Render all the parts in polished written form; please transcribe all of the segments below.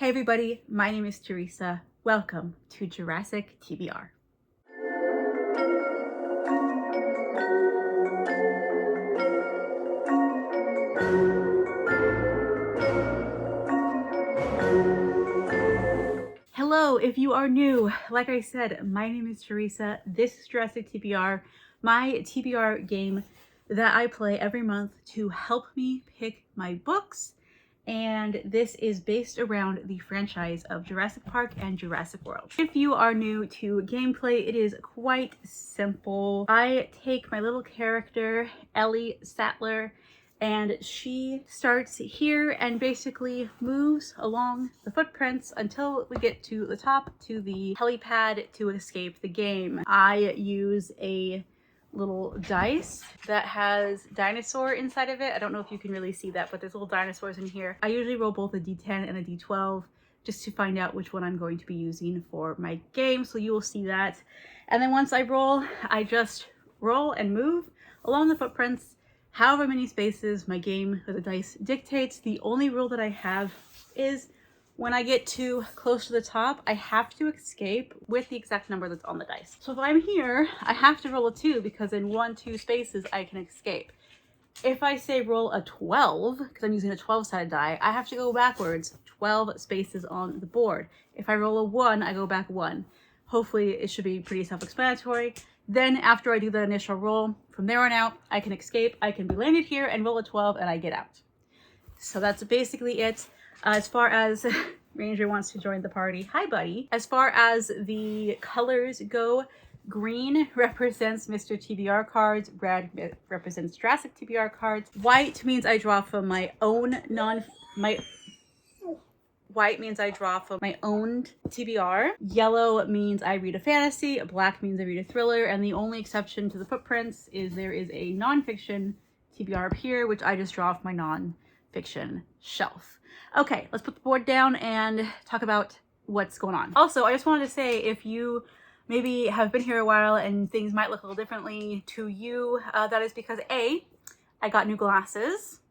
Hey everybody, my name is Teresa. Welcome to Jurassic TBR. Hello, if you are new, like I said, my name is Teresa. This is Jurassic TBR, my TBR game that I play every month to help me pick my books. And this is based around the franchise of Jurassic Park and Jurassic World. If you are new to gameplay, it is quite simple. I take my little character, Ellie Sattler, and she starts here and basically moves along the footprints until we get to the top, to the helipad, to escape the game. I use a little dice that has dinosaur inside of it. I don't know if you can really see that, but there's little dinosaurs in here. I usually roll both a d10 and a d12 just to find out which one I'm going to be using for my game, so you will see that. And then once I roll, I just roll and move along the footprints however many spaces my game or the dice dictates. The only rule that I have is when I get too close to the top, I have to escape with the exact number that's on the dice. So if I'm here, I have to roll a 2 because in 1-2 spaces, I can escape. If I say roll a 12, because I'm using a 12-sided die, I have to go backwards 12 spaces on the board. If I roll a 1, I go back 1. Hopefully it should be pretty self-explanatory. Then after I do the initial roll, from there on out, I can escape. I can be landed here and roll a 12 and I get out. So that's basically it. As far as Ranger wants to join the party. Hi, buddy. As far as the colors go, green represents Mr. TBR cards, red represents Jurassic TBR cards. White means I draw from my own White means I draw from my own TBR. Yellow means I read a fantasy. Black means I read a thriller. And the only exception to the footprints is there is a nonfiction TBR up here, which I just draw off my nonfiction shelf. Okay, let's put the board down and talk about what's going on. Also, I just wanted to say, if you maybe have been here a while and things might look a little differently to you, that is because A, I got new glasses.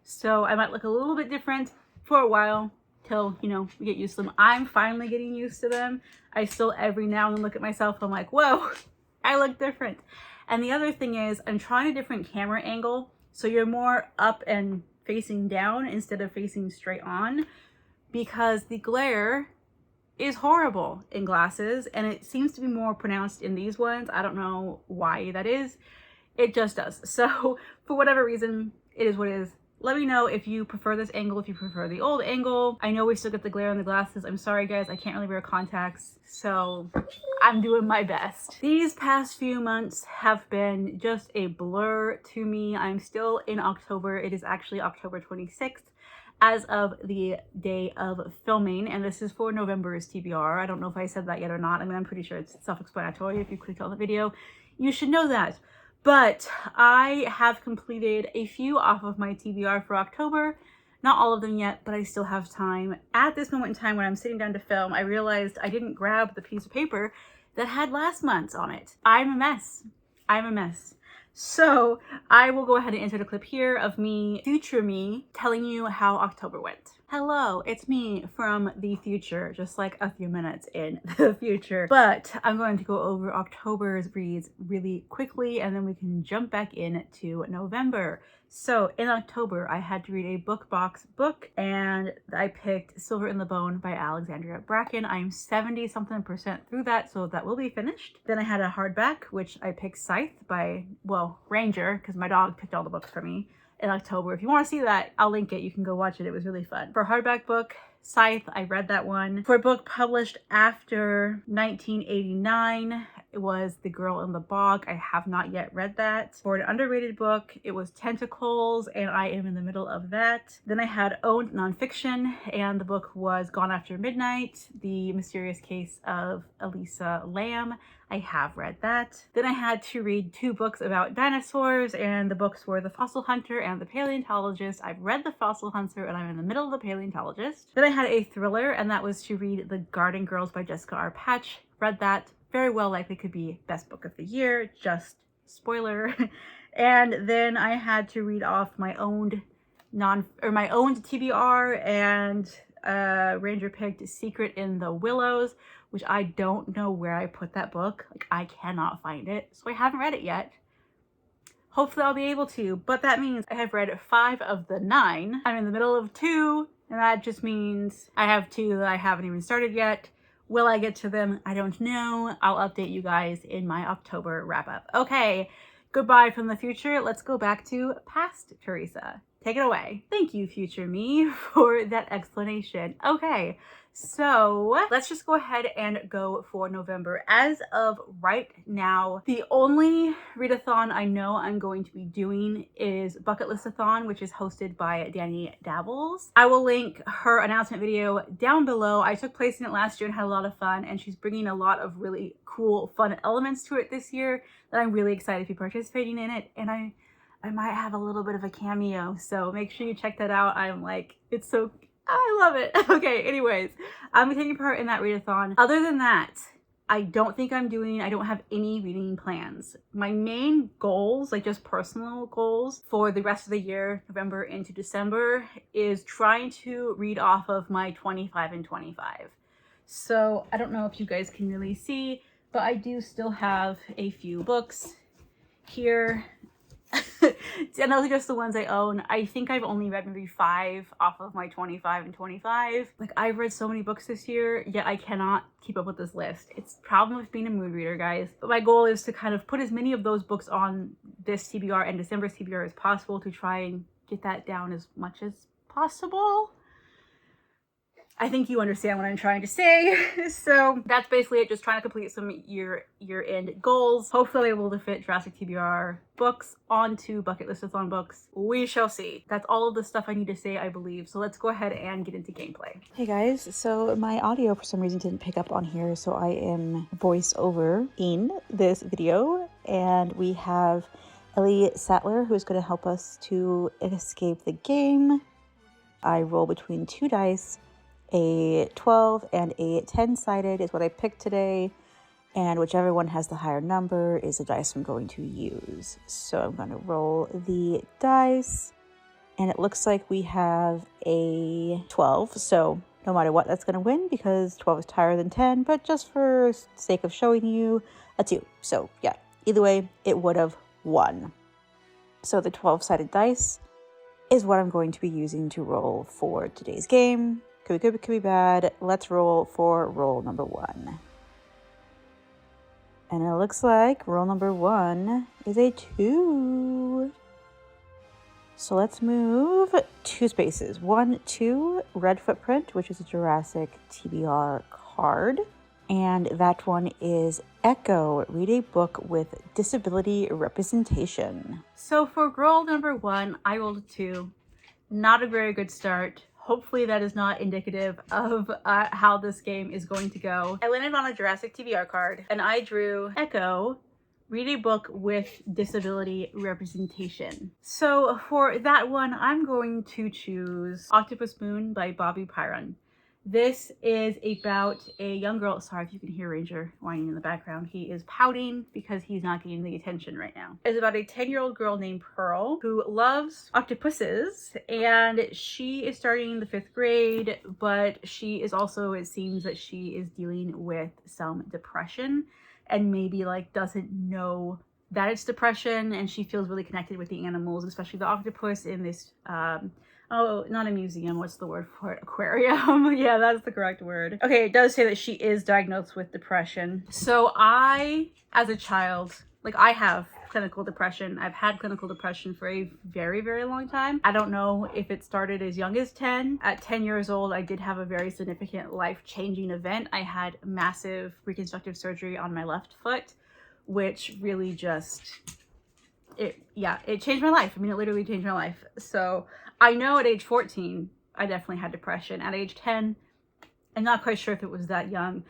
So I might look a little bit different for a while till, you know, we get used to them. I'm finally getting used to them. I still every now and then look at myself and I'm like, whoa, I look different. And the other thing is I'm trying a different camera angle. So you're more up and facing down instead of facing straight on, because the glare is horrible in glasses and it seems to be more pronounced in these ones. I don't know why that is. It just does. So for whatever reason, it is what it is. Let me know if you prefer this angle, if you prefer the old angle. I know we still get the glare on the glasses. I'm sorry guys, I can't really wear contacts, so I'm doing my best. These past few months have been just a blur to me. I'm still in October. It is actually October 26th as of the day of filming, and this is for November's TBR. I don't know if I said that yet or not. I mean, I'm pretty sure it's self-explanatory. If you clicked on the video, you should know that. But I have completed a few off of my TBR for October. Not all of them yet, but I still have time. At this moment in time when I'm sitting down to film, I realized I didn't grab the piece of paper that had last month's on it. I'm a mess. I'm a mess. So I will go ahead and insert a clip here of me, future me, telling you how October went. Hello, it's me from the future, just like a few minutes in the future. But I'm going to go over October's reads really quickly and then we can jump back into November. So in October, I had to read a book box book and I picked Silver in the Bone by Alexandria Bracken. I'm 70-something% through that, so that will be finished. Then I had a hardback, which I picked Scythe by, well, Ranger, because my dog picked all the books for me in October. If you want to see that, I'll link it. You can go watch it. It was really fun. For a hardback book, Scythe, I read that one. For a book published after 1989, it was The Girl in the Bog. I have not yet read that. For an underrated book, it was Tentacles, and I am in the middle of that. Then I had owned nonfiction, and the book was Gone After Midnight, The Mysterious Case of Elisa Lamb. I have read that. Then I had to read 2 books about dinosaurs, and the books were The Fossil Hunter and The Paleontologist. I've read The Fossil Hunter, and I'm in the middle of The Paleontologist. Then I had a thriller, and that was to read The Garden Girls by Jessica R. Patch. Read that. Very well likely could be best book of the year, just spoiler. And then I had to read off my own TBR, and Ranger picked Secret in the Willows, which I don't know where I put that book. Like, I cannot find it, so I haven't read it yet. Hopefully I'll be able to, but that means I have read 5 of the 9. I'm in the middle of 2, and that just means I have 2 that I haven't even started yet. Will I get to them? I don't know. I'll update you guys in my October wrap up. Okay, goodbye from the future. Let's go back to past Teresa. Take it away. Thank you, future me, for that explanation. Okay, so let's just go ahead and go for November. As of right now, the only readathon I know I'm going to be doing is Bucket Listathon, which is hosted by Danny Dabbles. I will link her announcement video down below. I took place in it last year and had a lot of fun, and she's bringing a lot of really cool, fun elements to it this year that I'm really excited to be participating in it, and I might have a little bit of a cameo, so make sure you check that out. I'm like, it's so, I love it. Okay, anyways, I'm taking part in that readathon. Other than that, I don't have any reading plans. My main goals, like just personal goals for the rest of the year, November into December, is trying to read off of my 25 and 25. So I don't know if you guys can really see, but I do still have a few books here. And those are just the ones I own. I think I've only read maybe 5 off of my 25 and 25. Like, I've read so many books this year, yet I cannot keep up with this list. It's the problem with being a mood reader, guys. But my goal is to kind of put as many of those books on this TBR and December's TBR as possible to try and get that down as much as possible. I think you understand what I'm trying to say. So that's basically it, just trying to complete some year-end goals. Hopefully I'll be able to fit Jurassic TBR books onto Bucket Listathon books. We shall see. That's all of the stuff I need to say, I believe. So let's go ahead and get into gameplay. Hey guys, so my audio for some reason didn't pick up on here, so I am voiceover in this video, and we have Ellie Sattler who's going to help us to escape the game. I roll between 2 dice. A 12 and a 10-sided is what I picked today, and whichever one has the higher number is the dice I'm going to use. So I'm going to roll the dice, and it looks like we have a 12, so no matter what, that's going to win because 12 is higher than 10, but just for sake of showing you, a 2. So yeah, either way, it would have won. So the 12-sided dice is what I'm going to be using to roll for today's game. Could be good, could be bad. Let's roll for roll number 1. And it looks like roll number 1 is a 2. So let's move 2 spaces. 1, 2, red footprint, which is a Jurassic TBR card. And that one is Echo, read a book with disability representation. So for roll number 1, I rolled a 2. Not a very good start. Hopefully that is not indicative of how this game is going to go. I landed on a Jurassic TBR card, and I drew Echo, read a book with disability representation. So for that one, I'm going to choose Octopus Moon by Bobby Pyron. This is about a young girl. Sorry if you can hear Ranger whining in the background. He is pouting because he's not getting the attention right now. It's about a 10-year-old girl named Pearl who loves octopuses, and she is starting the 5th grade, but she is also, it seems that she is dealing with some depression and maybe like doesn't know that it's depression, and she feels really connected with the animals, especially the octopus in this oh, not a museum. What's the word for it? Aquarium. Yeah, that's the correct word. Okay, it does say that she is diagnosed with depression. So I, as a child, like I have clinical depression. I've had clinical depression for a very, very long time. I don't know if it started as young as 10. At 10 years old, I did have a very significant life-changing event. I had massive reconstructive surgery on my left foot, which really just, it changed my life. I mean, it literally changed my life. So I know at age 14, I definitely had depression. At age 10, I'm not quite sure if it was that young,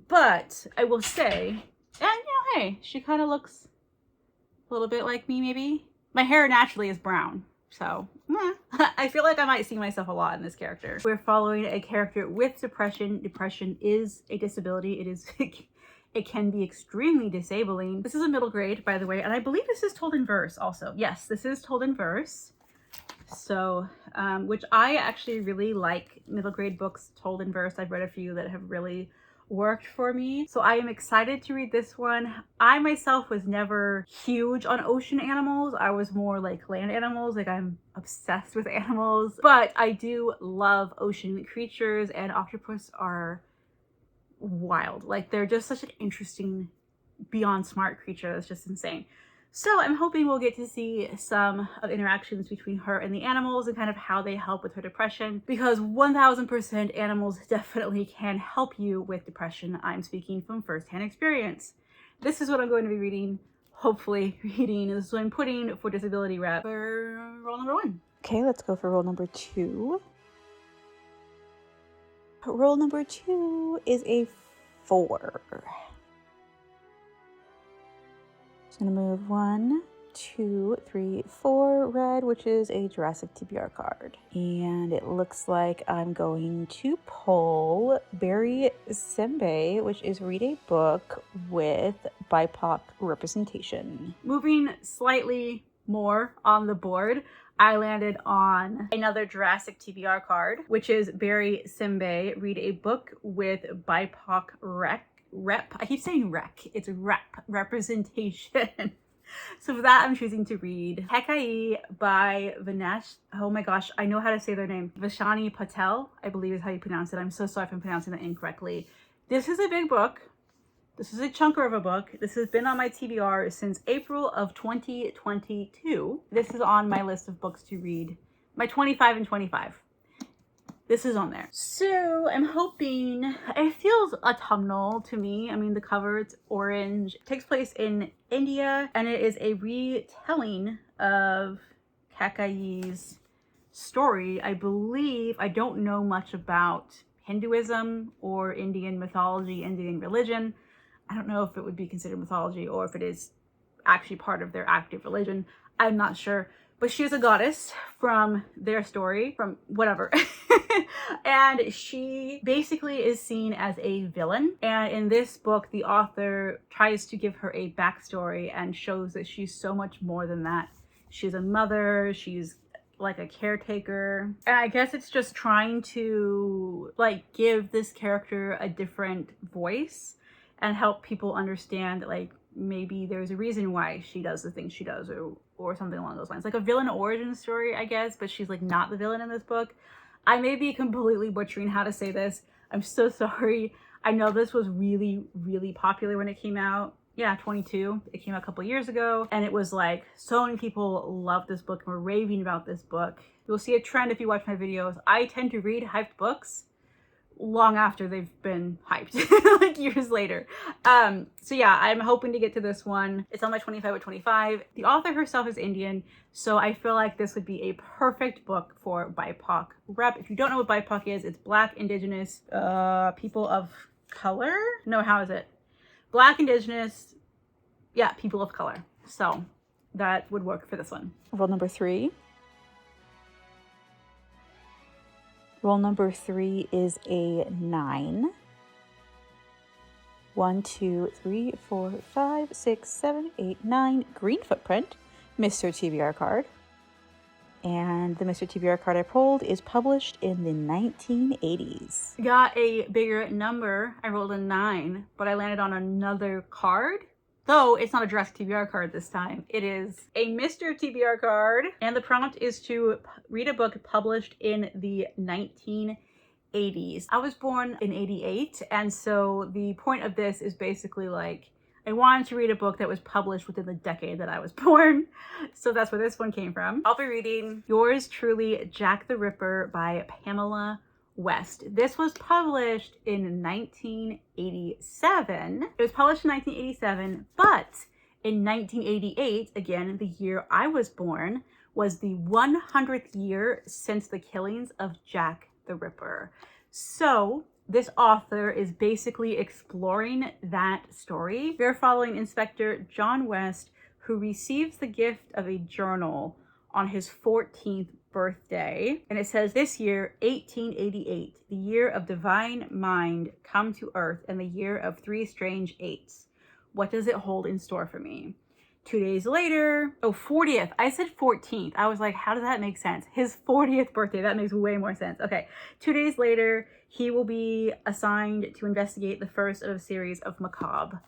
but I will say, and you know, hey, she kind of looks a little bit like me, maybe. My hair naturally is brown, so I feel like I might see myself a lot in this character. We're following a character with depression. Depression is a disability. It is, it can be extremely disabling. This is a middle grade, by the way, and I believe this is told in verse also. Yes, this is told in verse. So, which I actually really like middle grade books told in verse. I've read a few that have really worked for me. So I am excited to read this one. I myself was never huge on ocean animals. I was more like land animals. Like I'm obsessed with animals, but I do love ocean creatures, and octopus are wild. Like they're just such an interesting, beyond smart creature that's just insane. So I'm hoping we'll get to see some of interactions between her and the animals and kind of how they help with her depression, because 1000% animals definitely can help you with depression. I'm speaking from firsthand experience. This is what I'm going to be reading, hopefully reading. This is what I'm putting for disability rep for roll number 1. Okay, let's go for roll number 2. Roll number 2 is a 4. Just gonna move 1, 2, 3, 4 red, which is a Jurassic TBR card. And it looks like I'm going to pull Barry Sembe, which is read a book with BIPOC representation. Moving slightly more on the board, I landed on another Jurassic TBR card, which is Barry Sembe, read a book with BIPOC I keep saying it's representation. So for that, I'm choosing to read Hekai by Vinesh. Oh my gosh, I know how to say their name. Vashani Patel, I believe is how you pronounce it. I'm so sorry if I'm pronouncing that incorrectly. This is a big book. This is a chunker of a book. This has been on my TBR since April of 2022. This is on my list of books to read, my 25 and 25. This is on there. So I'm hoping, it feels autumnal to me. I mean, the cover, it's orange. It takes place in India, and it is a retelling of Kakai's story. I believe, I don't know much about Hinduism or Indian mythology, Indian religion. I don't know if it would be considered mythology or if it is actually part of their active religion. I'm not sure. But she is a goddess from their story, from whatever. And she basically is seen as a villain. And in this book, the author tries to give her a backstory and shows that she's so much more than that. She's a mother, she's like a caretaker. And I guess it's just trying to like give this character a different voice and help people understand that like maybe there's a reason why she does the things she does, or something along those lines. Like a villain origin story, I guess, but she's like not the villain in this book. I may be completely butchering how to say this. I'm so sorry. I know this was really, really popular when it came out. Yeah, 22. It came out a couple years ago, and it was like so many people loved this book and were raving about this book. You'll see a trend if you watch my videos. I tend to read hyped books long after they've been hyped, like years later. So yeah, I'm hoping to get to this one. It's on my 25 with 25. The author herself is Indian, so I feel like this would be a perfect book for BIPOC rep. If you don't know what BIPOC is, it's Black, Indigenous, people of color? No, how is it? Black, Indigenous, yeah, people of color. So that would work for this one. Roll number 3. Roll number 3 is a 9. 1, 2, 3, 4, 5, 6, 7, 8, 9. Green footprint, Mr. TBR card. And the Mr. TBR card I pulled is published in the 1980s. Got a bigger number. I rolled a 9, but I landed on another card. Though it's not a Jurassic TBR card this time. It is a Mr. TBR card. And the prompt is to read a book published in the 1980s. I was born in 88. And so the point of this is basically like, I wanted to read a book that was published within the decade that I was born. So that's where this one came from. I'll be reading Yours Truly, Jack the Ripper by Pamela West. This was published in 1987. It was published in 1987, but in 1988, again, the year I was born, was the 100th year since the killings of Jack the Ripper. So this author is basically exploring that story. We're following Inspector John West, who receives the gift of a journal on his 14th birthday. And it says, this year, 1888, the year of divine mind come to earth and the year of 3 strange eights. What does it hold in store for me? 2 days later, 40th. I said 14th. I was like, how does that make sense? His 40th birthday. That makes way more sense. Okay. 2 days later, he will be assigned to investigate the first of a series of macabre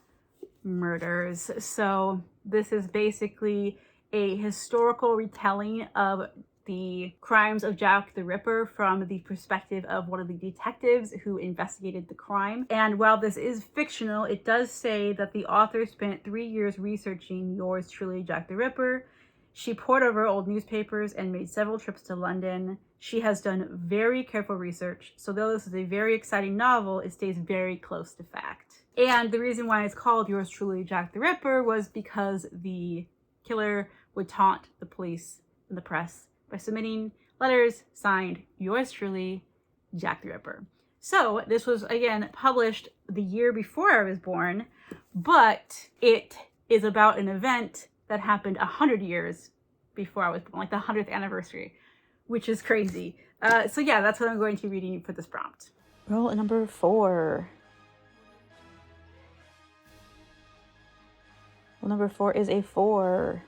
murders. So this is basically a historical retelling of the crimes of Jack the Ripper from the perspective of one of the detectives who investigated the crime. And while this is fictional, it does say that the author spent 3 years researching yours truly, Jack the Ripper. She pored over old newspapers and made several trips to London. She has done very careful research, so though this is a very exciting novel, it stays very close to fact. And the reason why it's called Yours Truly, Jack the Ripper was because the killer would taunt the police and the press by submitting letters signed Yours Truly, Jack the Ripper. So this was, again, published the year before I was born, but it is about an event that happened 100 years before I was born, like the 100th anniversary, which is crazy. So yeah, that's what I'm going to be reading for this prompt. Roll number 4. Roll number 4 is a 4.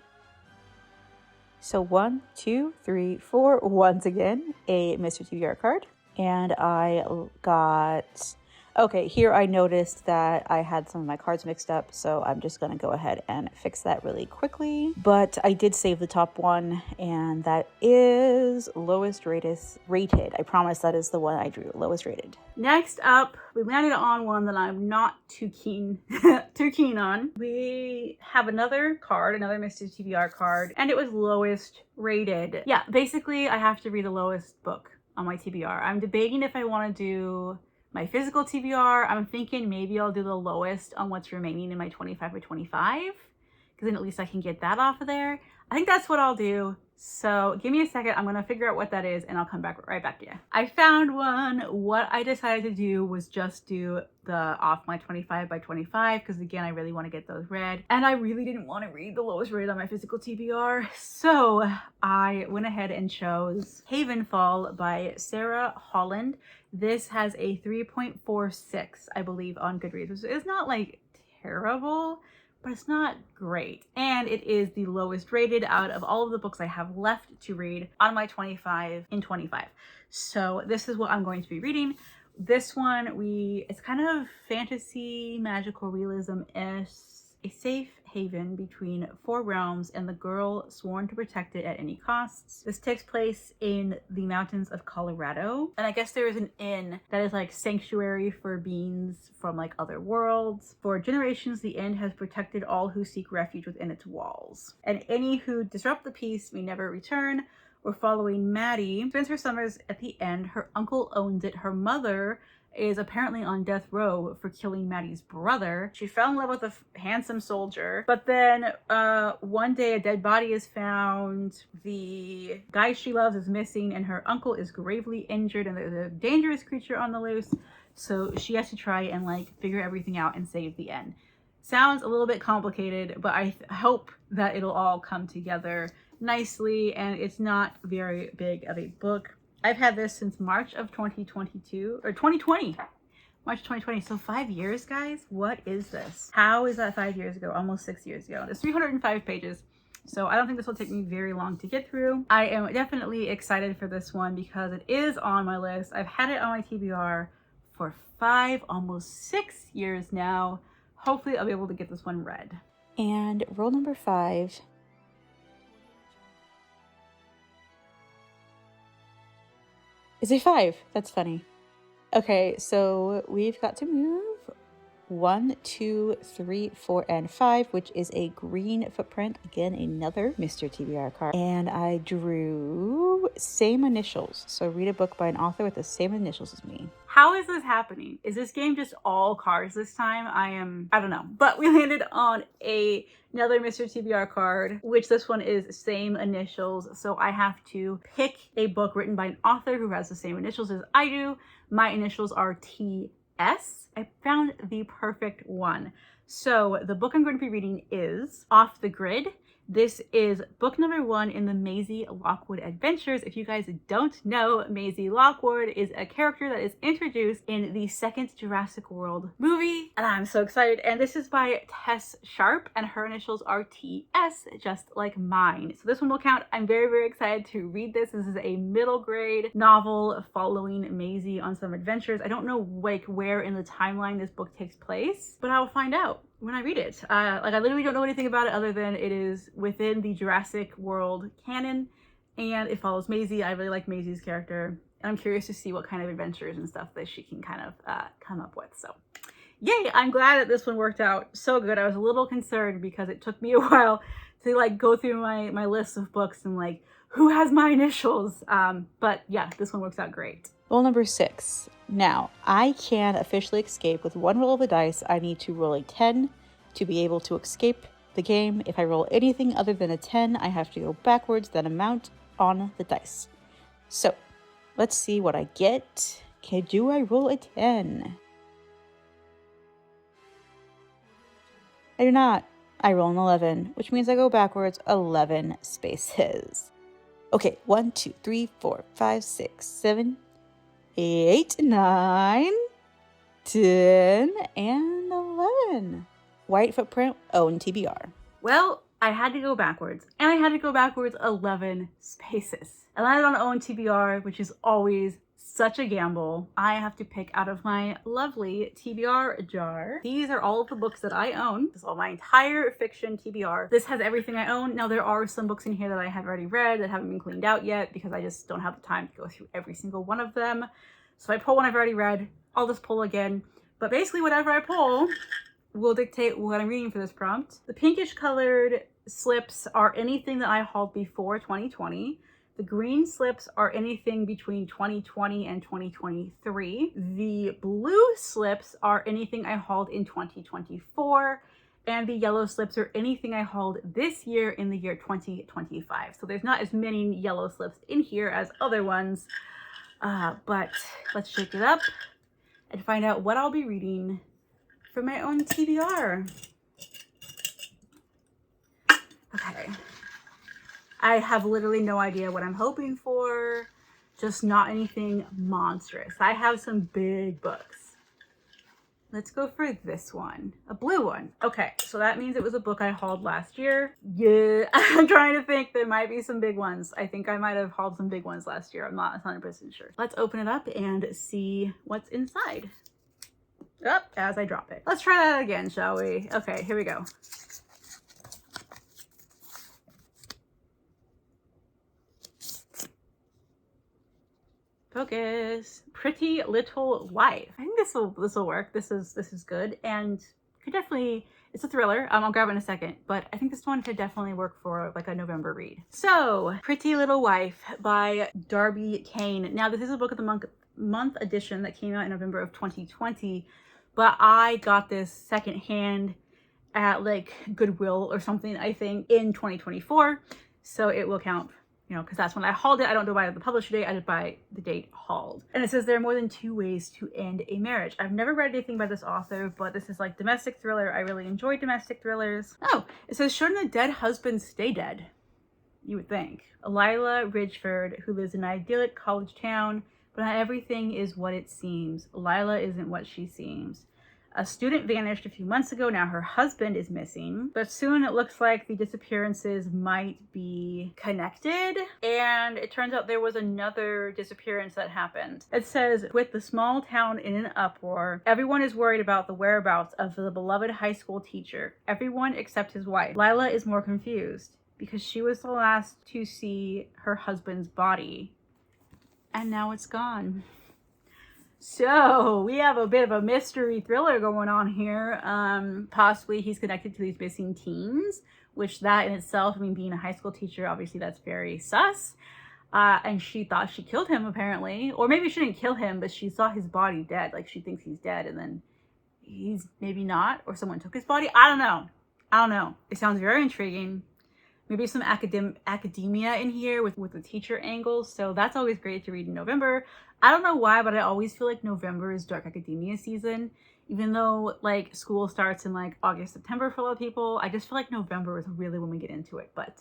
So 1, 2, 3, 4. Once again, a Mr. TBR card. And I got... Okay, here I noticed that I had some of my cards mixed up, so I'm just going to go ahead and fix that really quickly. But I did save the top one, and that is lowest rated. I promise that is the one I drew, lowest rated. Next up, we landed on one that I'm not too keen on. We have another card, another Mr. TBR card, and it was lowest rated. Yeah, basically I have to read the lowest book on my TBR. I'm debating if I want to do my physical TBR. I'm thinking maybe I'll do the lowest on what's remaining in my 25 by 25, because then at least I can get that off of there. I think that's what I'll do. So give me a second. I'm going to figure out what that is and I'll come right back to you. I found one. What I decided to do was just do the off my 25 by 25, because again, I really want to get those read. And I really didn't want to read the lowest rated on my physical TBR. So I went ahead and chose Havenfall by Sarah Holland. This has a 3.46, I believe, on Goodreads. It's not like terrible, but it's not great. And it is the lowest rated out of all of the books I have left to read on my 25 in 25. So this is what I'm going to be reading. This one, it's kind of fantasy, magical realism-ish, a safe haven between 4 realms and the girl sworn to protect it at any costs. This takes place in the mountains of Colorado, and I guess there is an inn that is like sanctuary for beings from like other worlds. For generations, the inn has protected all who seek refuge within its walls, and any who disrupt the peace may never return. We're following Maddie. Spends her summers at the inn. Her uncle owns it. Her mother is apparently on death row for killing Maddie's brother. She fell in love with a handsome soldier, but then one day a dead body is found. The guy she loves is missing, and her uncle is gravely injured, and there's a dangerous creature on the loose. So she has to try and like figure everything out and save the inn. Sounds a little bit complicated, but I hope that it'll all come together nicely, and it's not very big of a book. I've had this since March of 2022, or 2020. March 2020, so 5 years, guys? What is this? How is that 5 years ago? Almost 6 years ago. It's 305 pages, so I don't think this will take me very long to get through. I am definitely excited for this one because it is on my list. I've had it on my TBR for 5, almost 6 years now. Hopefully I'll be able to get this one read. And roll number 5. Is a 5. That's funny. Okay, so we've got to move 1, 2, 3, 4, and 5, which is a green footprint. Again, another Mr. TBR card. And I drew same initials. So read a book by an author with the same initials as me. How is this happening? Is this game just all cards this time? I don't know. But we landed on another Mr. TBR card, which this one is same initials. So I have to pick a book written by an author who has the same initials as I do. My initials are TS. I found the perfect one. So the book I'm going to be reading is Off the Grid. This is book number 1 in the Maisie Lockwood Adventures. If you guys don't know, Maisie Lockwood is a character that is introduced in the second Jurassic World movie, and I'm so excited. And this is by Tess Sharp, and her initials are TS, just like mine. So this one will count. I'm very, very excited to read this. This is a middle grade novel following Maisie on some adventures. I don't know like where in the timeline this book takes place, but I will find out when I read it. Like I literally don't know anything about it other than it is within the Jurassic World canon and it follows Maisie. I really like Maisie's character and I'm curious to see what kind of adventures and stuff that she can kind of come up with. So yay, I'm glad that this one worked out so good. I was a little concerned because it took me a while to like go through my list of books and like who has my initials. But yeah, this one works out great. Rule number 6. Now, I can officially escape with one roll of the dice. I need to roll a 10 to be able to escape the game. If I roll anything other than a 10, I have to go backwards that amount on the dice. So, let's see what I get. Okay, do I roll a 10? I do not. I roll an 11, which means I go backwards 11 spaces. Okay, 1, 2, 3, 4, 5, 6, 7, 8, 9, 10, and 11. White footprint, own TBR. Well, I had to go backwards, and I had to go backwards 11 spaces. I landed on own TBR, which is always such a gamble. I have to pick out of my lovely TBR jar. These are all of the books that I own. This is all my entire fiction TBR. This has everything I own. Now there are some books in here that I have already read that haven't been cleaned out yet because I just don't have the time to go through every single one of them. So I pull one I've already read. I'll just pull again. But basically whatever I pull will dictate what I'm reading for this prompt. The pinkish colored slips are anything that I hauled before 2020. The green slips are anything between 2020 and 2023. The blue slips are anything I hauled in 2024. And the yellow slips are anything I hauled this year in the year 2025. So there's not as many yellow slips in here as other ones. But let's shake it up and find out what I'll be reading for my own TBR. Okay. I have literally no idea what I'm hoping for, just not anything monstrous. I have some big books. Let's go for this one, a blue one. Okay, so that means it was a book I hauled last year. Yeah, I'm trying to think, there might be some big ones. I think I might have hauled some big ones last year. I'm not 100% sure. Let's open it up and see what's inside. Up as I drop it. Let's try that again, shall we? Okay, here we go. Focus. Pretty Little Life. I think this will work. This is good and could definitely. It's a thriller. I'll grab it in a second, but I think this one could definitely work for like a November read. So, Pretty Little Wife by Darby Kane. Now, this is a book of the month edition that came out in November of 2020, but I got this secondhand at like Goodwill or something, I think, in 2024. So it will count, you know, because that's when I hauled it. I don't go by the publisher date, I did by the date hauled. And it says there are more than 2 ways to end a marriage. I've never read anything by this author, but this is like domestic thriller. I really enjoy domestic thrillers. Oh, it says shouldn't a dead husband stay dead? You would think. Lila Ridgeford, who lives in an idyllic college town, but not everything is what it seems. Lila isn't what she seems. A student vanished a few months ago. Now her husband is missing, but soon it looks like the disappearances might be connected. And it turns out there was another disappearance that happened. It says, with the small town in an uproar, everyone is worried about the whereabouts of the beloved high school teacher. Everyone except his wife. Lila is more confused because she was the last to see her husband's body. And now it's gone. So we have a bit of a mystery thriller going on here. Possibly he's connected to these missing teens, which that in itself, I mean, being a high school teacher, obviously that's very sus. And she thought she killed him apparently, or maybe she didn't kill him, but she saw his body dead. Like she thinks he's dead and then he's maybe not, or someone took his body. I don't know. It sounds very intriguing, maybe some academia in here with the teacher angles. So that's always great to read in November. I don't know why, but I always feel like November is dark academia season. Even though like school starts in like August, September for a lot of people, I just feel like November is really when we get into it. But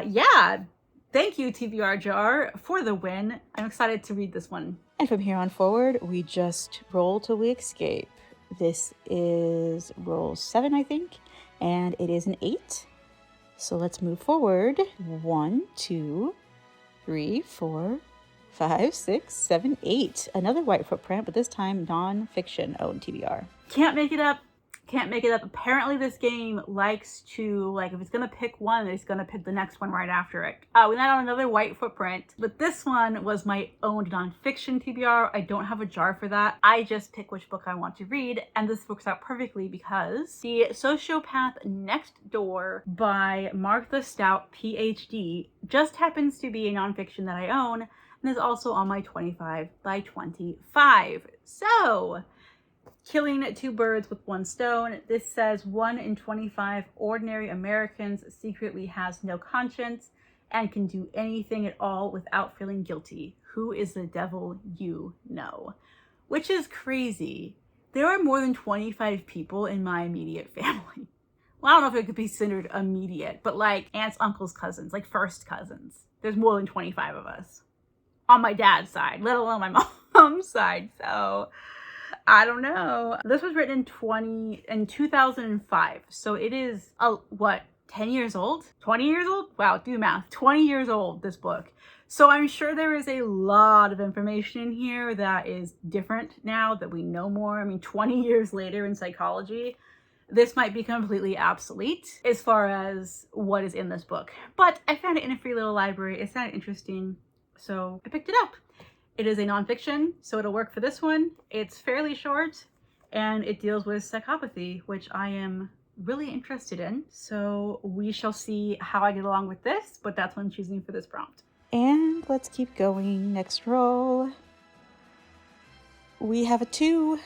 yeah, thank you TBR Jar for the win. I'm excited to read this one. And from here on forward, we just roll till we escape. This is roll 7, I think, and it is an 8. So let's move forward. 1, 2, 3, 4, 5, 6, 7, 8. Another white footprint, but this time non-fiction owned TBR. Can't make it up. Can't make it up. Apparently this game likes to, like, if it's gonna pick one, it's gonna pick the next one right after it. We landed on another white footprint, but this one was my owned nonfiction TBR. I don't have a jar for that. I just pick which book I want to read, and this works out perfectly because The Sociopath Next Door by Martha Stout, PhD, just happens to be a nonfiction that I own, and is also on my 25 by 25. So, killing two birds with one stone. This says 1 in 25 ordinary Americans secretly has no conscience and can do anything at all without feeling guilty. Who is the devil you know? Which is crazy. There are more than 25 people in my immediate family. Well, I don't know if it could be considered immediate, but like aunts, uncles, cousins, like first cousins. There's more than 25 of us on my dad's side, let alone my mom's side. So I don't know. This was written in 2005. So it is, 10 years old? 20 years old? Wow, do math. 20 years old, this book. So I'm sure there is a lot of information in here that is different now that we know more. I mean, 20 years later in psychology, this might be completely obsolete as far as what is in this book. But I found it in a free little library. It sounded interesting, so I picked it up. It is a nonfiction, so it'll work for this one. It's fairly short, and it deals with psychopathy, which I am really interested in. So we shall see how I get along with this, but that's what I'm choosing for this prompt. And let's keep going. Next roll. We have a 2.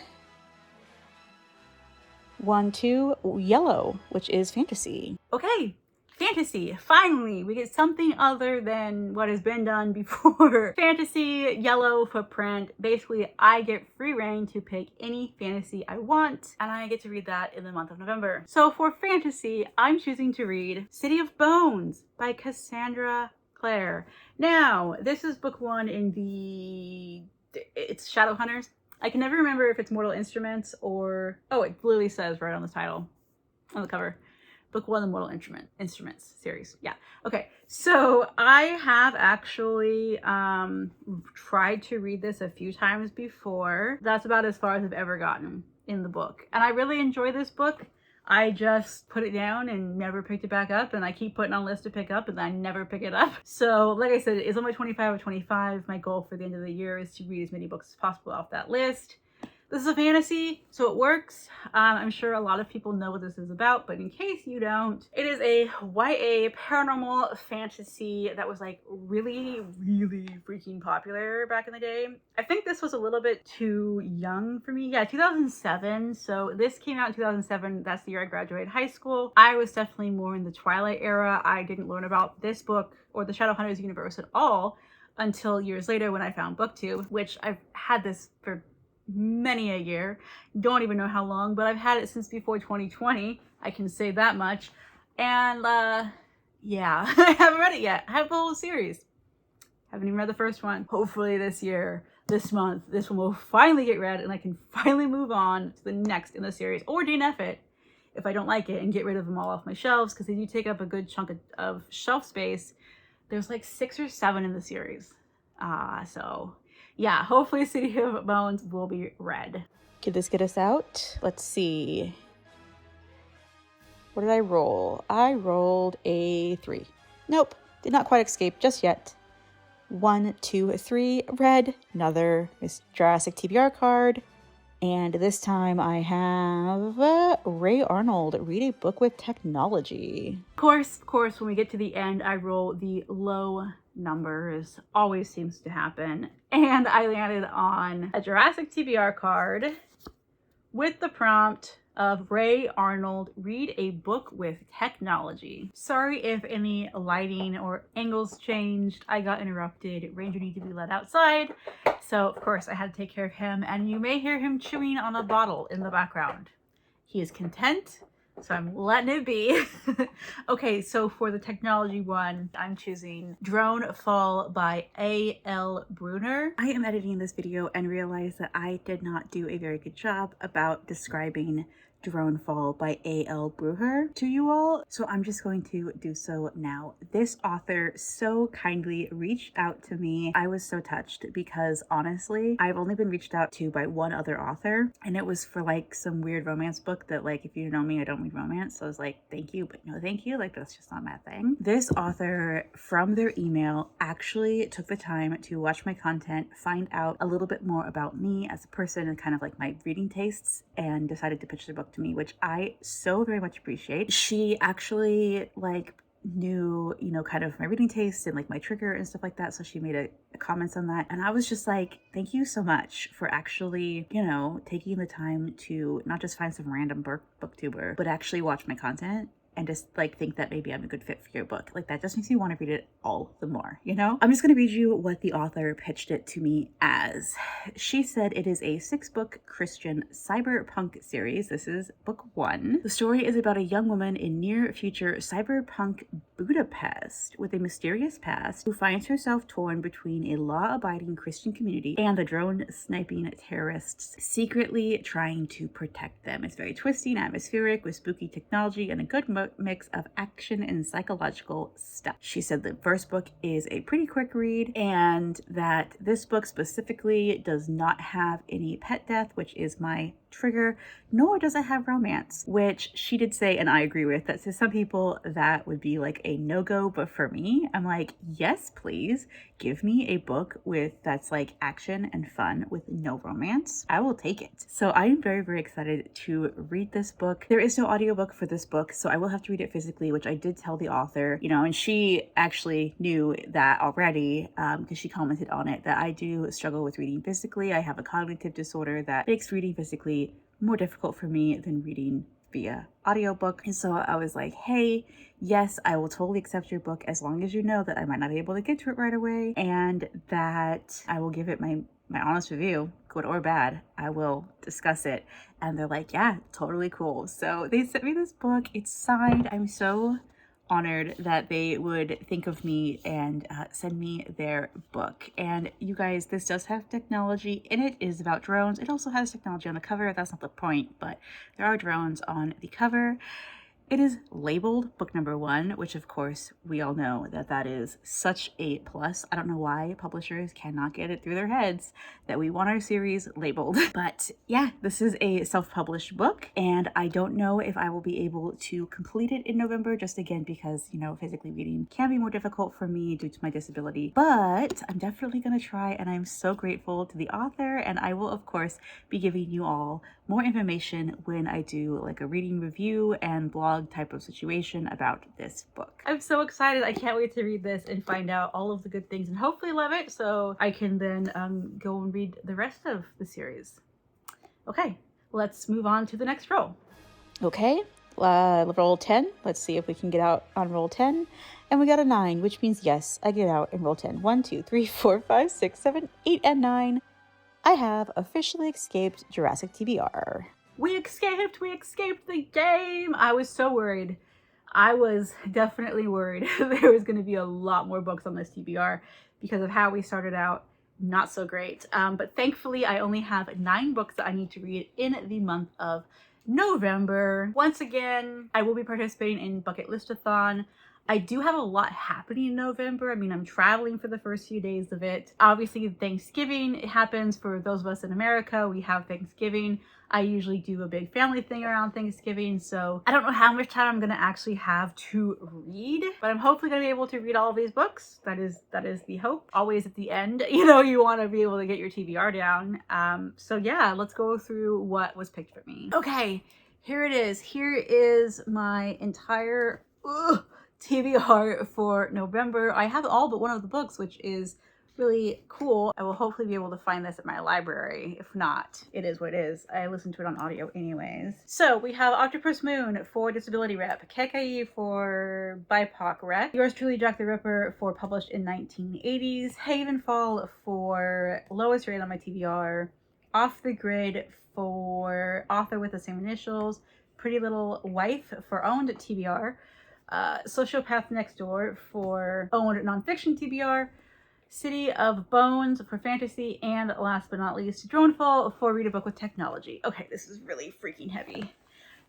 1, 2, yellow, which is fantasy. Okay. Fantasy. Finally, we get something other than what has been done before. Fantasy, yellow footprint. Basically, I get free reign to pick any fantasy I want, and I get to read that in the month of November. So for fantasy, I'm choosing to read City of Bones by Cassandra Clare. Now, this is book 1 in it's Shadowhunters. I can never remember if it's Mortal Instruments or, oh, it literally says right on the title, on the cover. Book 1, the Mortal Instruments series. Yeah. Okay. So I have actually tried to read this a few times before. That's about as far as I've ever gotten in the book. And I really enjoy this book. I just put it down and never picked it back up. And I keep putting on a list to pick up and I never pick it up. So like I said, it is on my 25 of 25. My goal for the end of the year is to read as many books as possible off that list. This is a fantasy, so it works. I'm sure a lot of people know what this is about, but in case you don't, it is a YA paranormal fantasy that was like really, really freaking popular back in the day. I think this was a little bit too young for me. Yeah, 2007. So this came out in 2007. That's the year I graduated high school. I was definitely more in the Twilight era. I didn't learn about this book or the Shadowhunters universe at all until years later when I found BookTube, which I've had this for many a year. Don't even know how long, but I've had it since before 2020. I can say that much. And yeah, I haven't read it yet. I have the whole series. Haven't even read the first one. Hopefully this year, this month, this one will finally get read and I can finally move on to the next in the series, or DNF it if I don't like it and get rid of them all off my shelves, because they do take up a good chunk of shelf space. There's like 6 or 7 in the series. So yeah, hopefully City of Bones will be read. Could this get us out? Let's see. What did I roll? I rolled a 3. Nope, did not quite escape just yet. 1, 2, 3, red. Another Miss Jurassic TBR card. And this time I have Ray Arnold, Read a Book with Technology. Of course, when we get to the end, I roll the low numbers. Always seems to happen. And I landed on a Jurassic TBR card with the prompt, of Ray Arnold, Read a Book with Technology. Sorry if any lighting or angles changed. I got interrupted. Ranger needed to be let outside. So of course I had to take care of him, and you may hear him chewing on a bottle in the background. He is content, so I'm letting it be. Okay, so for the technology one, I'm choosing Drone Fall by A.L. Bruner. I am editing this video and realized that I did not do a very good job about describing Drone Fall by A.L. Bruner to you all, so I'm just going to do so now. This author so kindly reached out to me. I was so touched because honestly, I've only been reached out to by one other author, and it was for like some weird romance book that, like, if you know me, I don't read romance, so I was like, thank you, but no thank you, like that's just not my thing. This author, from their email, actually took the time to watch my content, find out a little bit more about me as a person and kind of like my reading tastes, and decided to pitch their book to me, which I so very much appreciate. She actually like knew, you know, kind of my reading taste and like my trigger and stuff like that, so she made a comments on that, and I was just like, thank you so much for actually, you know, taking the time to not just find some random booktuber, but actually watch my content and just like think that maybe I'm a good fit for your book. Like that just makes me want to read it all the more, you know? I'm just gonna read you what the author pitched it to me as. She said it is a 6-book Christian cyberpunk series. This is book 1. The story is about a young woman in near future cyberpunk Budapest with a mysterious past who finds herself torn between a law-abiding Christian community and the drone sniping terrorists secretly trying to protect them. It's very twisty and atmospheric with spooky technology and a good mix of action and psychological stuff. She said the first book is a pretty quick read and that this book specifically does not have any pet death, which is my trigger, nor does it have romance, which she did say, and I agree with, that to some people that would be like a no-go, but for me, I'm like, yes, please give me a book with that's like action and fun with no romance. I will take it. So I am very, very excited to read this book. There is no audiobook for this book, so I will have to read it physically, which I did tell the author, you know, and she actually knew that already because she commented on it, that I do struggle with reading physically. I have a cognitive disorder that makes reading physically more difficult for me than reading via audiobook. And so I was like, hey, yes, I will totally accept your book as long as you know that I might not be able to get to it right away and that I will give it my honest review, good or bad. I will discuss it. And they're like, yeah, totally cool. So they sent me this book. It's signed. I'm so honored that they would think of me and send me their book. And you guys, this does have technology in it. It is about drones. It also has technology on the cover. That's not the point, but there are drones on the cover. It is labeled book number 1, which of course we all know that that is such a plus. I don't know why publishers cannot get it through their heads that we want our series labeled. But yeah, this is a self-published book and I don't know if I will be able to complete it in November, just again because, you know, physically reading can be more difficult for me due to my disability. But I'm definitely going to try, and I'm so grateful to the author, and I will of course be giving you all more information when I do like a reading review and blog type of situation about this book. I'm so excited. I can't wait to read this and find out all of the good things and hopefully love it so I can then go and read the rest of the series. Okay, let's move on to the next roll. Okay, roll 10. Let's see if we can get out on roll 10. And we got a 9, which means yes, I get out in roll 10. 1, 2, 3, 4, 5, 6, 7, 8, and 9. I have officially escaped Jurassic TBR. We escaped the game. I was so worried. I was definitely worried there was going to be a lot more books on this TBR because of how we started out. Not so great. But thankfully, I only have 9 books that I need to read in the month of November. Once again, I will be participating in Bucket Listathon. I do have a lot happening in November. I mean, I'm traveling for the first few days of it. Obviously, Thanksgiving, it happens for those of us in America. We have Thanksgiving. I usually do a big family thing around Thanksgiving, so I don't know how much time I'm gonna actually have to read, but I'm hopefully gonna be able to read all of these books. That is the hope. Always at the end, you know, you want to be able to get your TBR down. So yeah, let's go through what was picked for me. Okay, here it is. Here is my entire TBR for November. I have all but one of the books, which is really cool. I will hopefully be able to find this at my library. If not, it is what it is. I listen to it on audio anyways. So we have Octopus Moon for Disability Rep, Kekai for BIPOC Rep, Yours Truly Jack the Ripper for Published in 1980s, Havenfall for Lowest Rate on my TBR, Off the Grid for Author with the Same Initials, Pretty Little Wife for Owned TBR, Sociopath Next Door for Owned Nonfiction TBR, City of Bones for fantasy, and last but not least, Dronefall for Read a Book with Technology. Okay, this is really freaking heavy.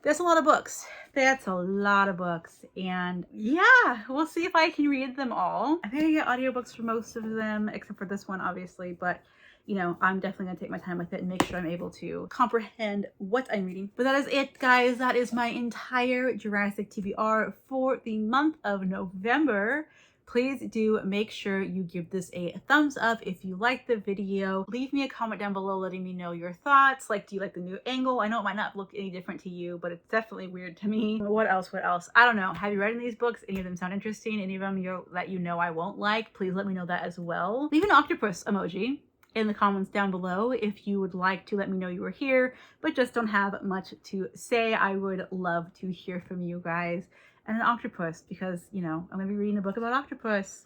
There's a lot of books. That's a lot of books. And yeah, we'll see if I can read them all. I'm gonna get audiobooks for most of them, except for this one, obviously, but you know, I'm definitely gonna take my time with it and make sure I'm able to comprehend what I'm reading. But that is it, guys. That is my entire Jurassic TBR for the month of November. Please do make sure you give this a thumbs up if you like the video. Leave me a comment down below letting me know your thoughts. Like, do you like the new angle? I know it might not look any different to you, but it's definitely weird to me. What else? What else? I don't know. Have you read any of these books? Any of them sound interesting? Any of them that you know I won't like? Please let me know that as well. Leave an octopus emoji in the comments down below if you would like to let me know you were here, but just don't have much to say. I would love to hear from you guys. And an octopus, because, you know, I'm going to be reading a book about octopuses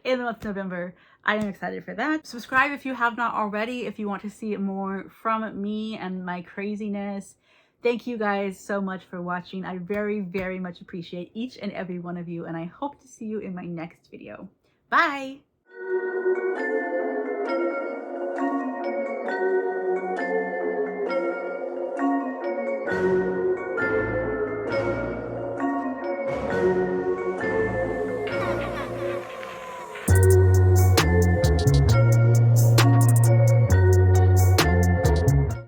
in the month of November. I am excited for that. Subscribe if you have not already, if you want to see more from me and my craziness. Thank you guys so much for watching. I very, very much appreciate each and every one of you, and I hope to see you in my next video. Bye!